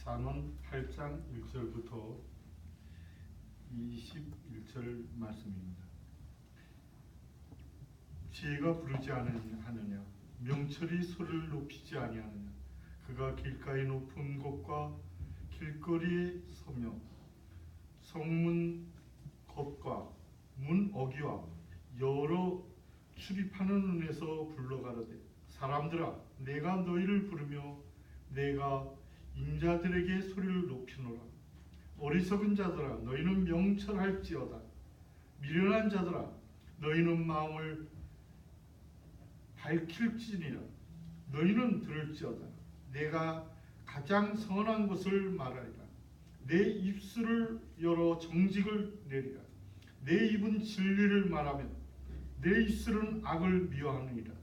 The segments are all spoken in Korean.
잠언 8장 1절부터 21절 말씀입니다. 지혜가 부르지 하느냐, 명철이 소리를 높이지 아니하느냐. 그가 길가의 높은 곳과 길거리에 서며 성문 겉과 문 어귀와 여러 출입하는 문에서 불러가로되, 사람들아, 내가 너희를 부르며 내가 인자들에게 소리를 높이노라. 어리석은 자들아, 너희는 명철할지어다. 미련한 자들아, 너희는 마음을 밝힐지니라. 너희는 들을지어다. 내가 가장 선한 것을 말하리라. 내 입술을 열어 정직을 내리라. 내 입은 진리를 말하며 내 입술은 악을 미워하느니라.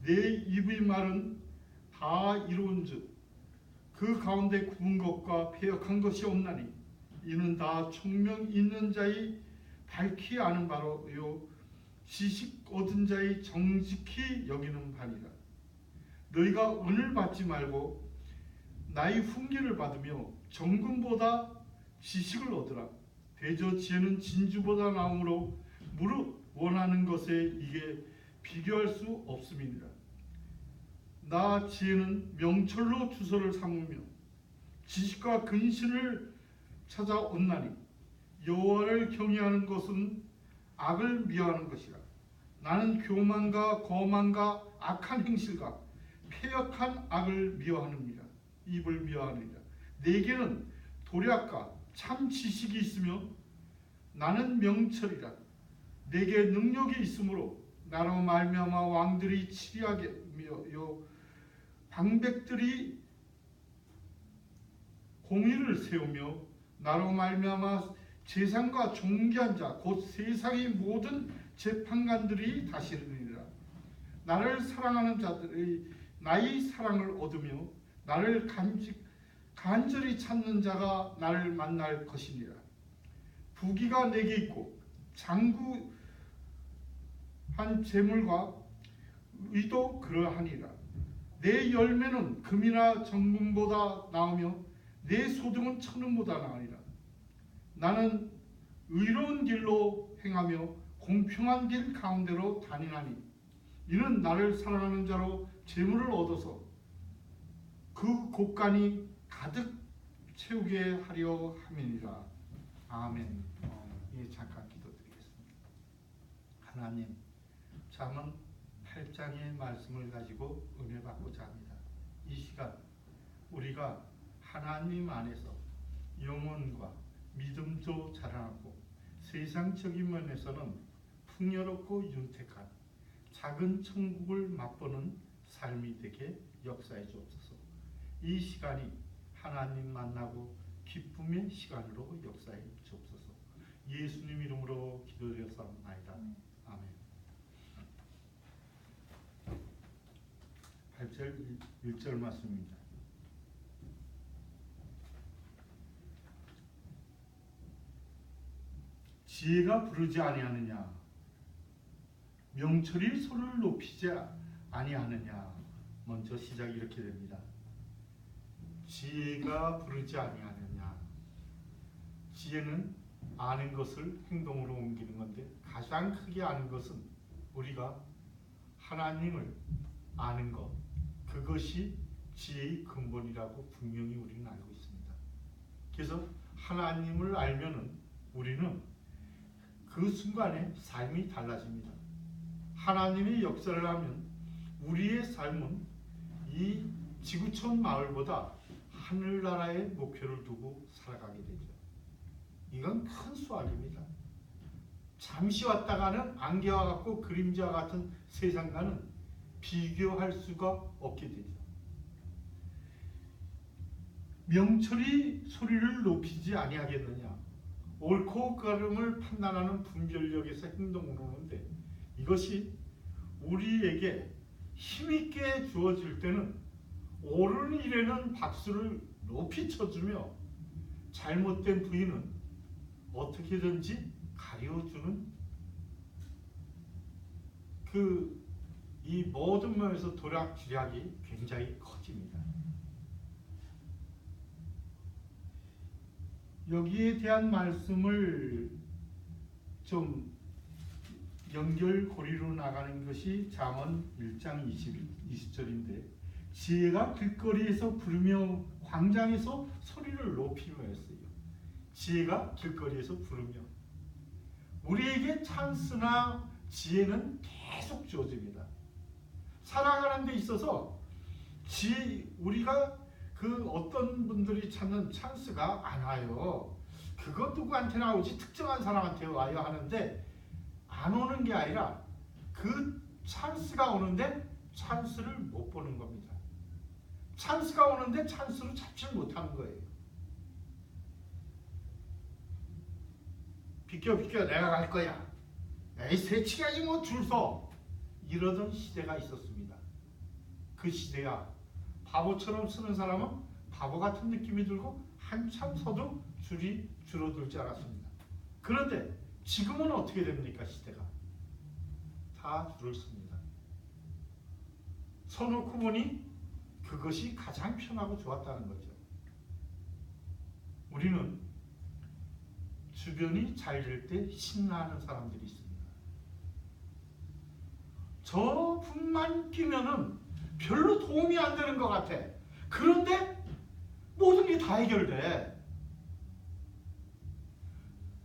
내 입의 말은 다 이루은즉 그 가운데 굽은 것과 패역한 것이 없나니 이는 다 총명 있는 자의 밝히 아는 바로요 지식 얻은 자의 정직히 여기는 바니라. 너희가 은을 받지 말고 나의 훈계를 받으며 정금보다 지식을 얻으라. 대저 지혜는 진주보다 나음으로 무릇 원하는 것에 이게 비교할 수 없음이니라. 나 지혜는 명철로 주소를 삼으며 지식과 근신을 찾아 얻나니 여호와를 경외하는 것은 악을 미워하는 것이라. 나는 교만과 거만과 악한 행실과 패역한 악을 미워하느니라. 입을 미워하느니라. 내게는 도략과 참 지식이 있으며 나는 명철이라. 내게 능력이 있으므로 나로 말미암아 왕들이 치리하게 요 방백들이 공의를 세우며 나로 말미암아 재상과 존귀한 자 곧 세상의 모든 재판관들이 다스리리라. 나를 사랑하는 자들이 나의 사랑을 얻으며 나를 간절히 찾는 자가 나를 만날 것이니라. 부귀가 내게 있고 장구한 재물과 의도 그러하니라. 내 열매는 금이나 정금보다 나으며 내 소득은 천은보다 나으리라. 나는 의로운 길로 행하며 공평한 길 가운데로 다니나니 이는 나를 사랑하는 자로 재물을 얻어서 그 곳간이 가득 채우게 하려 함이니라. 아멘. 잠깐 기도드리겠습니다. 하나님, 잠언 8장의 말씀을 가지고 은혜 받고자 합니다. 이 시간 우리가 하나님 안에서 영혼과 믿음도 자라나고 세상적인 면에서는 풍요롭고 윤택한 작은 천국을 맛보는 삶이 되게 역사해 주옵소서. 이 시간이 하나님 만나고 기쁨의 시간으로 역사해 주옵소서. 예수님 이름으로 기도드렸사옵나이다. 아멘. 8절 1절 말씀입니다. 지혜가 부르지 아니하느냐, 명철이 소리를 높이지 아니하느냐. 먼저 시작이 이렇게 됩니다. 지혜가 부르지 아니하느냐. 지혜는 아는 것을 행동으로 옮기는 건데, 가장 크게 아는 것은 우리가 하나님을 아는 것, 그것이 지혜의 근본이라고 분명히 우리는 알고 있습니다. 그래서 하나님을 알면은 우리는 그 순간에 삶이 달라집니다. 하나님의 역사를 하면 우리의 삶은 이 지구촌 마을보다 하늘나라의 목표를 두고 살아가게 되죠. 이건 큰 수확입니다. 잠시 왔다가는 안개와 같고 그림자와 같은 세상과는 비교할 수가 없게 되죠. 명철이 소리를 높이지 아니하겠느냐. 옳고 그름을 판단하는 분별력에서 행동으로 오는데, 이것이 우리에게 힘있게 주어질 때는 옳은 일에는 박수를 높이 쳐주며 잘못된 부인은 어떻게든지 가려주는 이 모든 면에서 도략질약이 굉장히 커집니다. 여기에 대한 말씀을 좀 연결고리로 나가는 것이 잠언 1장 20절인데 지혜가 길거리에서 부르며 광장에서 소리를 높이며 했어요. 지혜가 길거리에서 부르며 우리에게 찬스나 지혜는 계속 주어집니다. 살아가는 데 있어서 우리가 그 어떤 분들이 찾는 찬스가 안 와요. 그거 누구한테나 오지 특정한 사람한테 와요 하는데 안 오는 게 아니라 그 찬스가 오는데 찬스를 못 보는 겁니다. 찬스가 오는데 찬스를 잡지 못하는 거예요. 비켜 내가 갈 거야. 에이 새치가지 뭐 줄 서. 이러던 시대가 있었습니다. 그 시대야 바보처럼 쓰는 사람은 바보 같은 느낌이 들고 한참 서도 줄이 줄어들지 않았습니다. 그런데 지금은 어떻게 됩니까? 시대가 다 줄을 씁니다. 서놓고 보니 그것이 가장 편하고 좋았다는 거죠. 우리는 주변이 잘 될 때 신나하는 사람들이 있습니다. 저분만 끼면은 별로 도움이 안 되는 것 같아. 그런데 모든 게 다 해결돼.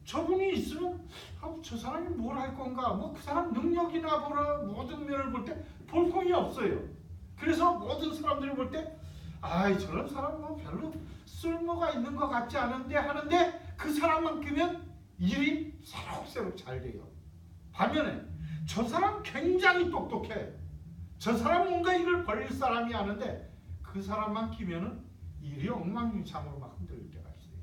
저분이 있으면 저 사람이 뭘 할 건가, 뭐 그 사람 능력이나 보라 모든 면을 볼 때 볼품이 없어요. 그래서 모든 사람들이 볼 때 아이 저런 사람 뭐 별로 쓸모가 있는 것 같지 않은데 하는데 그 사람만 끼면 일이 새록새록 잘 돼요. 반면에 저 사람 굉장히 똑똑해. 저 사람 뭔가 일을 벌릴 사람이 아는데 그 사람만 끼면은 일이 엉망진창으로 막 흔들릴 때가 있어요.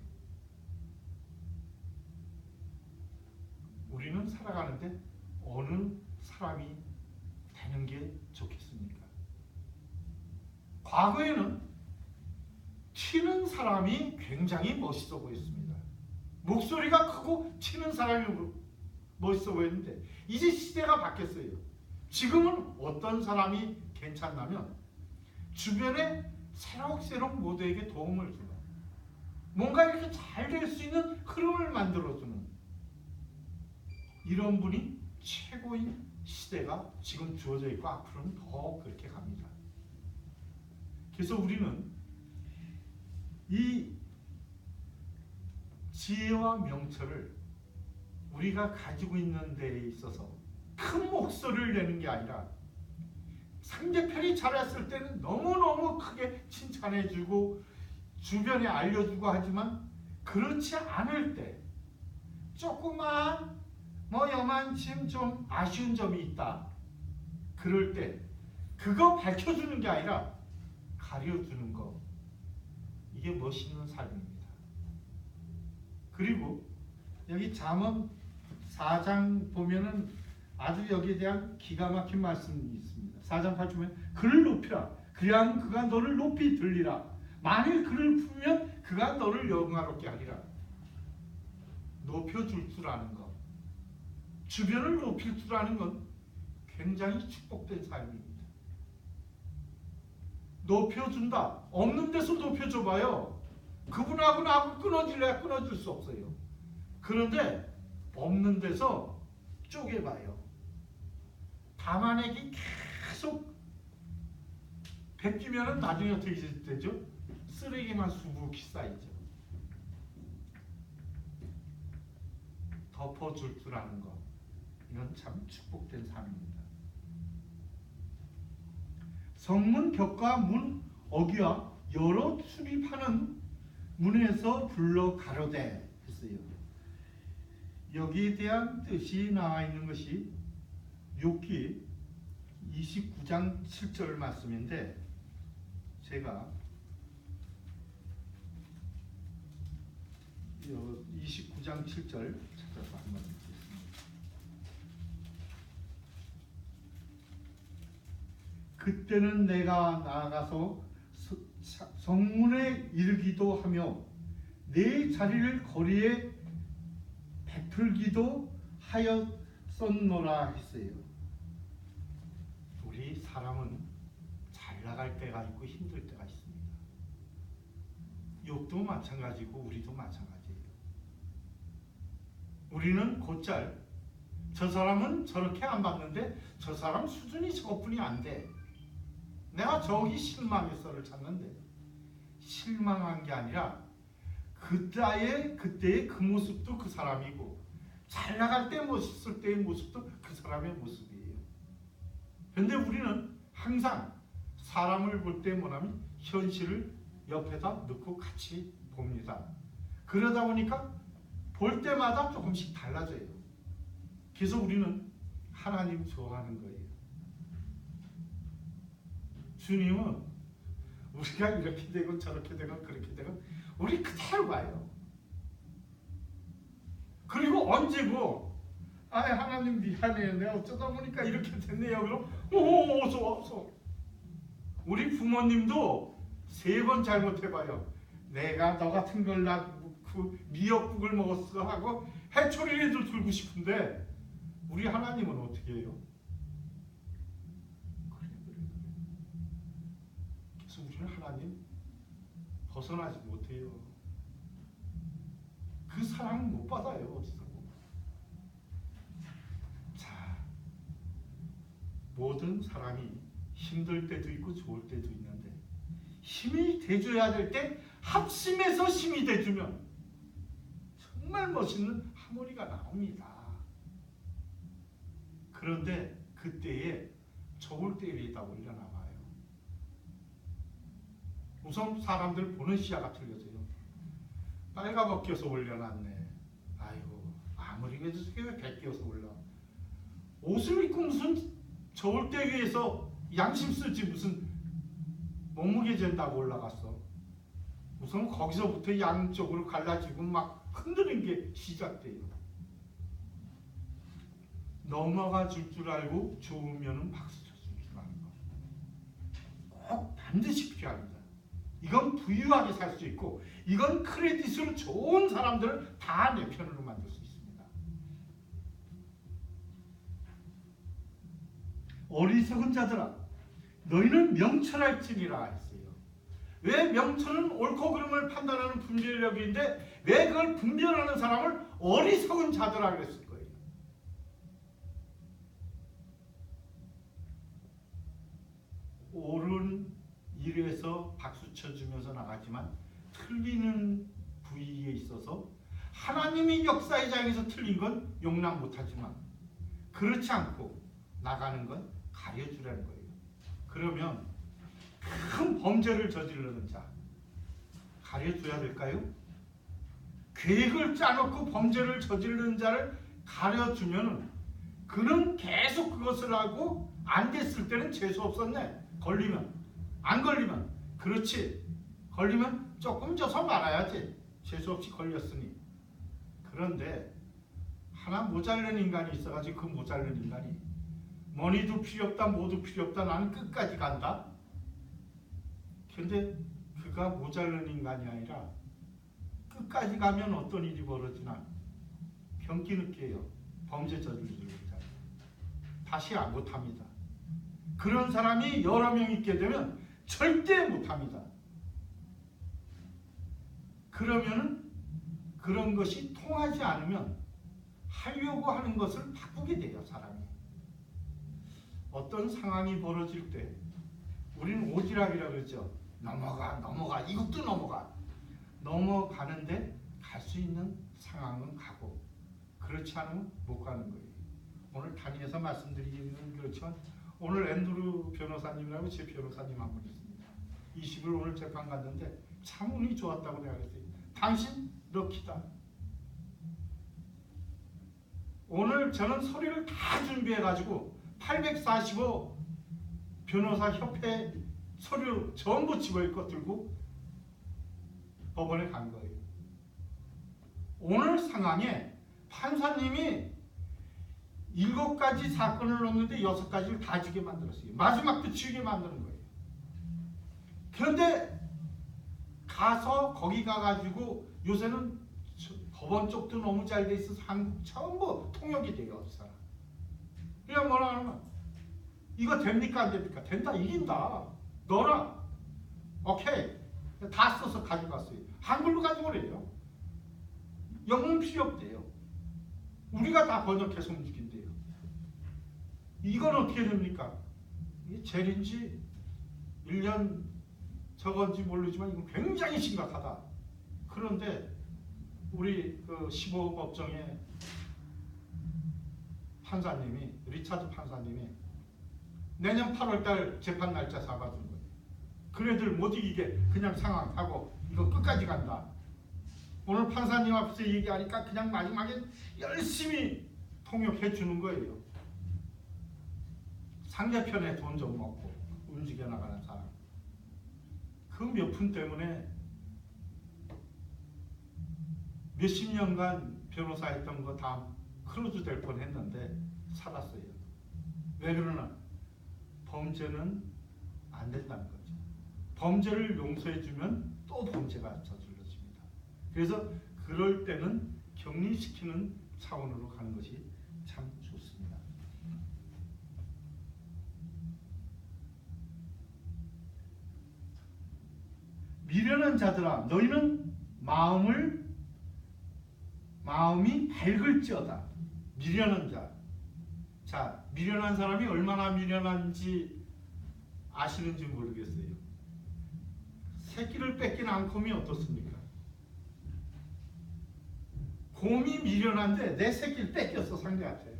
우리는 살아가는데 어느 사람이 되는 게 좋겠습니까? 과거에는 튀는 사람이 굉장히 멋있어 보였습니다. 목소리가 크고 튀는 사람이 멋있어 보였는데 이제 시대가 바뀌었어요. 지금은 어떤 사람이 괜찮냐면 주변에 새록새록 모두에게 도움을 주는 뭔가 이렇게 잘 될 수 있는 흐름을 만들어주는 이런 분이 최고인 시대가 지금 주어져 있고 앞으로는 더 그렇게 갑니다. 그래서 우리는 이 지혜와 명철을 우리가 가지고 있는 데에 있어서 큰 목소리를 내는 게 아니라 상대편이 잘했을 때는 너무너무 크게 칭찬해주고 주변에 알려주고 하지만 그렇지 않을 때 조그만 뭐 요만침 좀 아쉬운 점이 있다. 그럴 때 그거 밝혀주는 게 아니라 가려주는 거. 이게 멋있는 삶입니다. 그리고 여기 잠언 4장 보면은 아주 여기에 대한 기가 막힌 말씀이 있습니다. 4장 8절에 그를 높이라. 그리하면 그가 너를 높이 들리라. 만일 그를 품으면 그가 너를 영화롭게 하리라. 높여줄 줄 아는 것. 주변을 높일 줄 아는 건 굉장히 축복된 삶입니다. 높여준다. 없는 데서 높여줘봐요. 그분하고 나하고 끊어질래야 끊어질 수 없어요. 그런데 없는 데서 쪼개봐요. 담아내기 계속 베끼면은 나중에 어떻게 되죠? 쓰레기만 수북히 쌓이죠. 덮어줄 줄 아는 것. 이건 참 축복된 삶입니다. 성문 벽과 문 어귀와 여러 출입하는 문에서 불러 가로되 했어요. 여기에 대한 뜻이 나와 있는 것이 욥기 29장 7절 말씀인데 제가 29장 7절 찾아서 한번 읽겠습니다. 그때는 내가 나아가서 성문에 이르기도 하며 내 자리를 거리에 베풀기도 하였었노라 했어요. 우리 사람은 잘 나갈 때가 있고 힘들 때가 있습니다. 욥도 마찬가지고 우리도 마찬가지예요. 우리는 곧잘 저 사람은 저렇게 안 봤는데 저 사람 수준이 저것뿐이 안 돼. 내가 저기 실망해서를 찾는데 실망한 게 아니라 그때의 그 모습도 그 사람이고 잘 나갈 때 멋있을 때의 모습도 그 사람의 모습이에요. 그런데 우리는 항상 사람을 볼 때 뭐냐면 현실을 옆에다 넣고 같이 봅니다. 그러다 보니까 볼 때마다 조금씩 달라져요. 그래서 우리는 하나님 좋아하는 거예요. 주님은 우리가 이렇게 되고 저렇게 되고 그렇게 되고 우리 그대로 봐요. 그리고 언제고 하나님 미안해요. 내가 어쩌다 보니까 이렇게 됐네요. 그럼 어서 우리 부모님도 3번 잘못해봐요. 내가 너 같은 걸 낳고 미역국을 먹었어 하고 해초리라도 들고 싶은데 우리 하나님은 어떻게 해요? 그래. 그래서 우리는 하나님 벗어나지 못해요. 그 사랑은 못 받아요. 어디서. 자, 모든 사람이 힘들 때도 있고 좋을 때도 있는데 힘이 돼줘야 될 때 합심해서 힘이 돼주면 정말 멋있는 하모니가 나옵니다. 그런데 그때에 좋을 때 위에다 올려놔봐요. 우선 사람들 보는 시야가 틀려져요. 빨가벗겨서 올려놨네. 아이고 아무리 그래도 왜 벗겨서 올라. 옷을 입고 무슨 좋을 때 위에서 양심 쓰지 무슨 몸무게 잰다고 올라갔어. 우선 거기서부터 양쪽으로 갈라지고 막 흔드는 게 시작돼요. 넘어가 줄 알고 좋으면 박수 쳤으면 좋아하는 거. 꼭 반드시 필요합니다. 이건 부유하게 살 수 있고 이건 크레딧으로 좋은 사람들을 다 내 편으로 만들 수 있습니다. 어리석은 자들아 너희는 명철할지니라 했어요. 왜 명철은 옳고 그름을 판단하는 분별력인데 왜 그걸 분별하는 사람을 어리석은 자들아 그랬을 거예요. 옳은 일에서 박수 쳐주면서 나가지만 틀리는 부위에 있어서 하나님이 역사의 장에서 틀린 건 용납 못하지만 그렇지 않고 나가는 건 가려주라는 거예요. 그러면 큰 범죄를 저지르는 자 가려줘야 될까요? 계획을 짜놓고 범죄를 저지르는 자를 가려주면 그는 계속 그것을 하고 안 됐을 때는 재수 없었네. 걸리면 안 걸리면 그렇지. 걸리면 조금 져서 말아야지. 재수 없이 걸렸으니. 그런데 하나 모자른 인간이 있어가지고 그 모자른 인간이 머니도 필요 없다 뭐도 필요 없다 나는 끝까지 간다. 근데 그가 모자른 인간이 아니라 끝까지 가면 어떤 일이 벌어지나 병기 느껴요. 범죄 저지르는 자 다시 못합니다. 그런 사람이 여러 명 있게 되면 절대 못합니다. 그러면은 그런 것이 통하지 않으면 하려고 하는 것을 바꾸게 돼요. 사람이 어떤 상황이 벌어질 때 우리는 오지랖이라 그러죠. 넘어가 이것도 넘어가는데 갈 수 있는 상황은 가고 그렇지 않으면 못 가는 거예요. 오늘 단위에서 말씀드리기는 그렇지만 오늘 앤드루 변호사님이라고 제 변호사님 한 분 있습니다. 20일 오늘 재판 갔는데 참 운이 좋았다고 내가 그랬어요. 당신 럭키다. 오늘 저는 서류를 다 준비해가지고 845 변호사협회 서류 전부 집어입고 들고 법원에 간 거예요. 오늘 상황에 판사님이 7가지 사건을 놓는데 6가지를 다 지게 만들었어요. 마지막도 지게 만드는 거예요. 그런데 가서 거기 가가지고 요새는 법원 쪽도 너무 잘 돼 있어서 한국 전부 통역이 돼요. 그 사람. 그냥 뭐라 하면 이거 됩니까 안 됩니까? 된다 이긴다. 너라. 오케이. 다 써서 가져갔어요. 한글로 가져오래요. 영문 필요 없대요. 우리가 다 번역해서 움직인대요. 이건 어떻게 됩니까? 이게 젤인지 1년 저건지 모르지만 이건 굉장히 심각하다. 그런데 우리 그 15호 법정의 판사님이, 리차드 판사님이 내년 8월달 재판 날짜 잡아준 거예요. 그네들 못 이기게 그냥 상황하고 이거 끝까지 간다. 오늘 판사님 앞에서 얘기하니까 그냥 마지막에 열심히 통역해 주는 거예요. 상대편에 돈 좀 먹고 움직여 나가는 사람. 그 몇 푼 때문에 몇십 년간 변호사 했던 거 다 크로즈 될 뻔했는데 살았어요. 왜 그러나? 범죄는 안 된다는 거죠. 범죄를 용서해주면 또 범죄가 저질러집니다. 그래서 그럴 때는 격리시키는 차원으로 가는 것이 참 좋습니다. 미련한 자들아, 너희는 마음이 밝을지어다. 미련한 자. 자, 미련한 사람이 얼마나 미련한지 아시는지 모르겠어요. 새끼를 뺏긴 앙콤이 어떻습니까? 곰이 미련한데 내 새끼를 뺏겼어, 상대한테.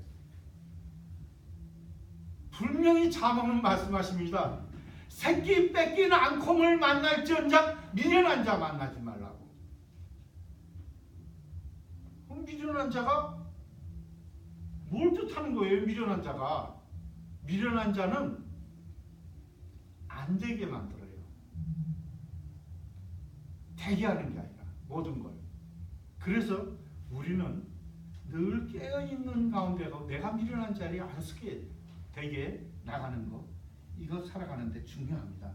분명히 자문은 말씀하십니다. 새끼 뺏긴 앙콤을 만날지언정 미련한 자 만나지 말라고. 그럼 미련한 자가 뭘 뜻하는 거예요? 미련한 자가. 미련한 자는 안 되게 만들어요. 되게 하는 게 아니라 모든 걸. 그래서 우리는 늘 깨어있는 가운데서 내가 미련한 자리에 안 서게 되게 나가는 거, 이거 살아가는데 중요합니다.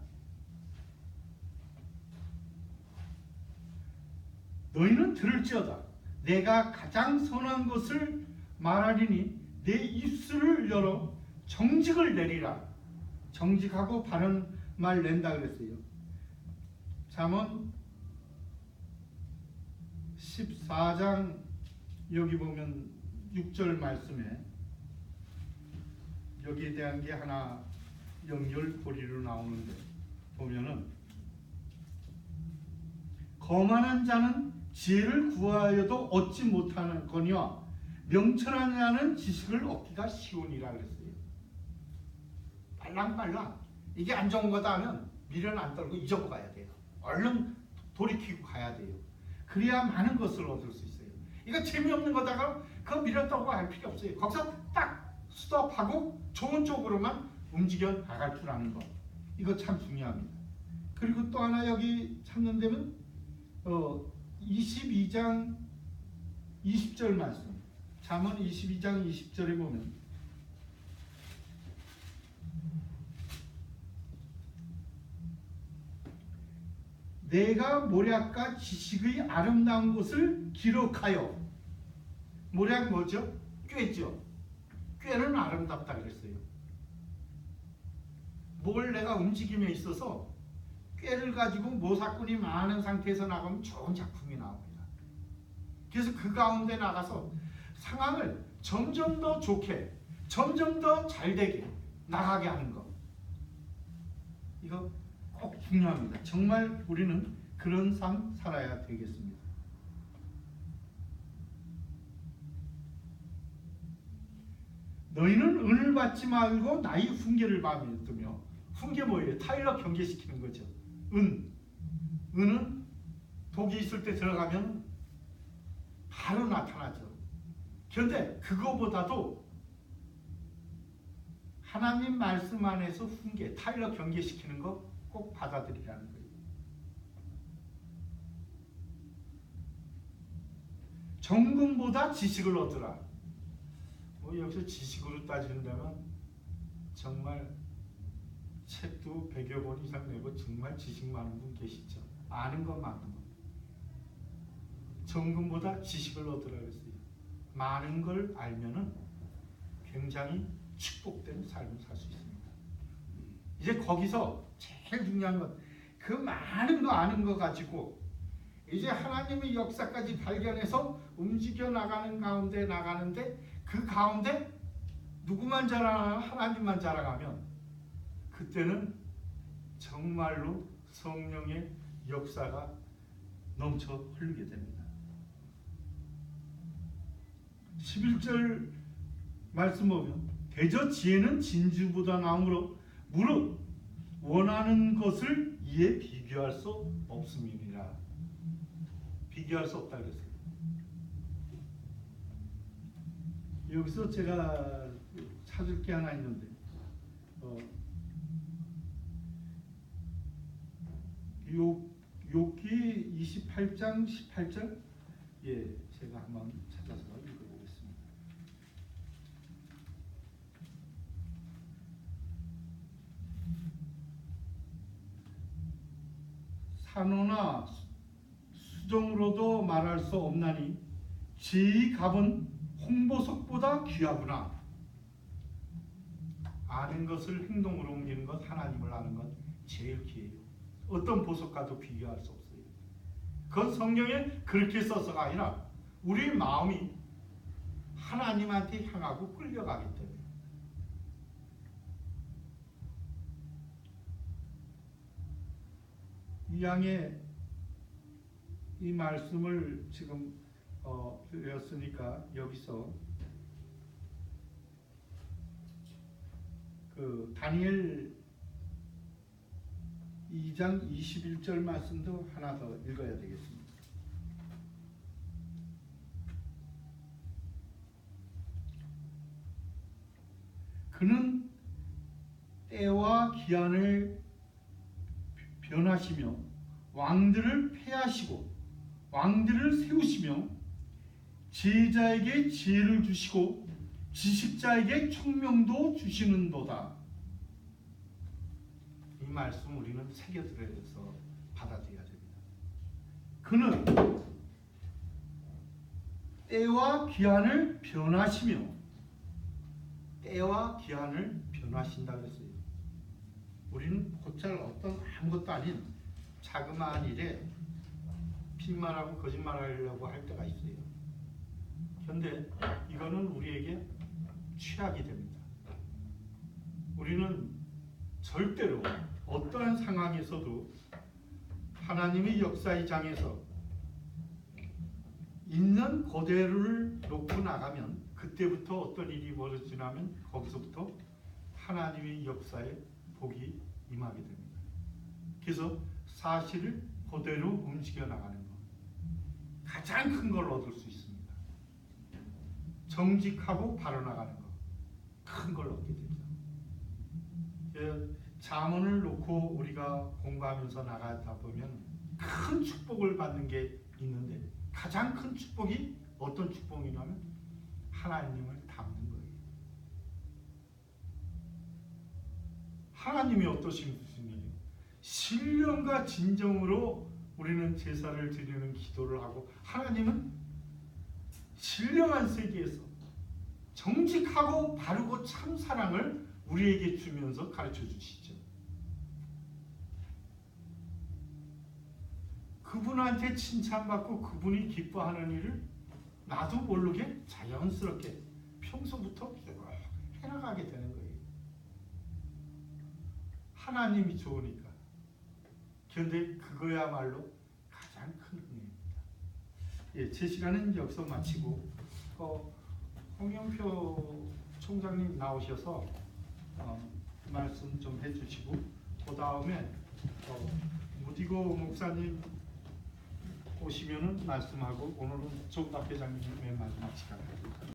너희는 들을지어다. 내가 가장 선한 것을 말하리니 내 입술을 열어 정직을 내리라. 정직하고 바른 말 낸다 그랬어요. 잠언 14장 여기 보면 6절 말씀에 여기에 대한 게 하나 연결고리로 나오는데 보면은 거만한 자는 지혜를 구하여도 얻지 못하거니와 명철한 자는 지식을 얻기가 쉬우니라 그랬어요. 빨랑빨랑 이게 안 좋은 거다 하면 미련 안 떨고 잊어고 가야 돼요. 얼른 돌이키고 가야 돼요. 그래야 많은 것을 얻을 수 있어요. 이거 재미없는 거다가 그거 미련 떨고 할 필요 없어요. 거기서 딱 스톱하고 좋은 쪽으로만 움직여 나갈 줄 아는 것. 이거 참 중요합니다. 그리고 또 하나 여기 찾는 데는 22장 20절 말씀. 잠언 22장 20절에 보면 내가 모략과 지식의 아름다운 것을 기록하여. 모략 뭐죠? 꾀죠. 꾀는 아름답다 그랬어요. 뭘 내가 움직임에 있어서 꾀를 가지고 모사꾼이 많은 상태에서 나가면 좋은 작품이 나옵니다. 그래서 그 가운데 나가서 상황을 점점 더 좋게, 점점 더 잘되게 나가게 하는 것. 이거 꼭 중요합니다. 정말 우리는 그런 삶 살아야 되겠습니다. 너희는 은을 받지 말고 나의 훈계를 받으며. 훈계 뭐예요? 타일러 경계시키는 거죠. 은은 독이 있을 때 들어가면 바로 나타나죠. 그런데 그거보다도 하나님 말씀 안에서 훈계, 타일러 경계시키는 거 꼭 받아들이라는 거예요. 정금보다 지식을 얻으라. 여기서 지식으로 따지는다면 정말 책도 100여 권 이상 내고 정말 지식 많은 분 계시죠. 아는 것 많은 것. 정금보다 지식을 얻으라 그랬어요. 많은 걸 알면은 굉장히 축복된 삶을 살 수 있습니다. 이제 거기서 제일 중요한 건 그 많은 거 아는 거 가지고 이제 하나님의 역사까지 발견해서 움직여 나가는데 그 가운데 누구만 자랑하나 하나님만 자랑하면 그때는 정말로 성령의 역사가 넘쳐 흐르게 됩니다. 11절 말씀 보면 대저 지혜는 진주보다 나음으로 무릇 원하는 것을 이에 비교할 수 없음이니라. 비교할 수 없다 그랬어요. 여기서 제가 찾을 게 하나 있는데 욥기 28장 18절 제가 한번 찾아서 읽어보겠습니다. 산호나 수정으로도 말할 수 없나니 지혜의 값은 홍보석보다 귀하구나. 아는 것을 행동으로 옮기는 것, 하나님을 아는 것 제일 귀해요. 어떤 보석과도 비교할 수 없어요. 그건 성경에 그렇게 써서가 아니라 우리 마음이 하나님한테 향하고 끌려가기 때문에. 이 양의 이 말씀을 지금 배웠으니까 여기서 그 다니엘 2장 21절 말씀도 하나 더 읽어야 되겠습니다. 그는 때와 기한을 변하시며 왕들을 패하시고 왕들을 세우시며 지혜자에게 지혜를 주시고 지식자에게 총명도 주시는도다. 이 말씀 우리는 새겨들어서 받아들여야 됩니다. 그는 때와 기한을 변하시며 때와 기한을 변하신다고 했어요. 우리는 곧잘 어떤 아무것도 아닌 자그마한 일에 빈말하고 거짓말하려고 할 때가 있어요. 그런데 이거는 우리에게 취약이 됩니다. 우리는 절대로 어떠한 상황에서도 하나님의 역사의 장에서 있는 그대로를 놓고 나가면 그때부터 어떤 일이 벌어지냐면 거기서부터 하나님의 역사에 복이 임하게 됩니다. 그래서 사실을 그대로 움직여 나가는 것 가장 큰 걸 얻을 수 있습니다. 정직하고 바로 나가는 것 큰 걸 얻게 됩니다. 잠언을 놓고 우리가 공부하면서 나가다 보면 큰 축복을 받는 게 있는데 가장 큰 축복이 어떤 축복이냐면 하나님을 닮는 거예요. 하나님이 어떠신 분이에요? 신령과 진정으로 우리는 제사를 드리는 기도를 하고 하나님은 신령한 세계에서 정직하고 바르고 참 사랑을 우리에게 주면서 가르쳐 주시죠. 그분한테 칭찬받고 그분이 기뻐하는 일을 나도 모르게 자연스럽게 평소부터 해나가게 되는 거예요. 하나님이 좋으니까. 그런데 그거야말로 가장 큰 은혜입니다. 제 시간은 여기서 마치고 홍영표 총장님 나오셔서 말씀 좀 해주시고 그 다음에 무디고 목사님 오시면은 말씀하고 오늘은 조갑 회장님이 맨 마지막 시간입니다.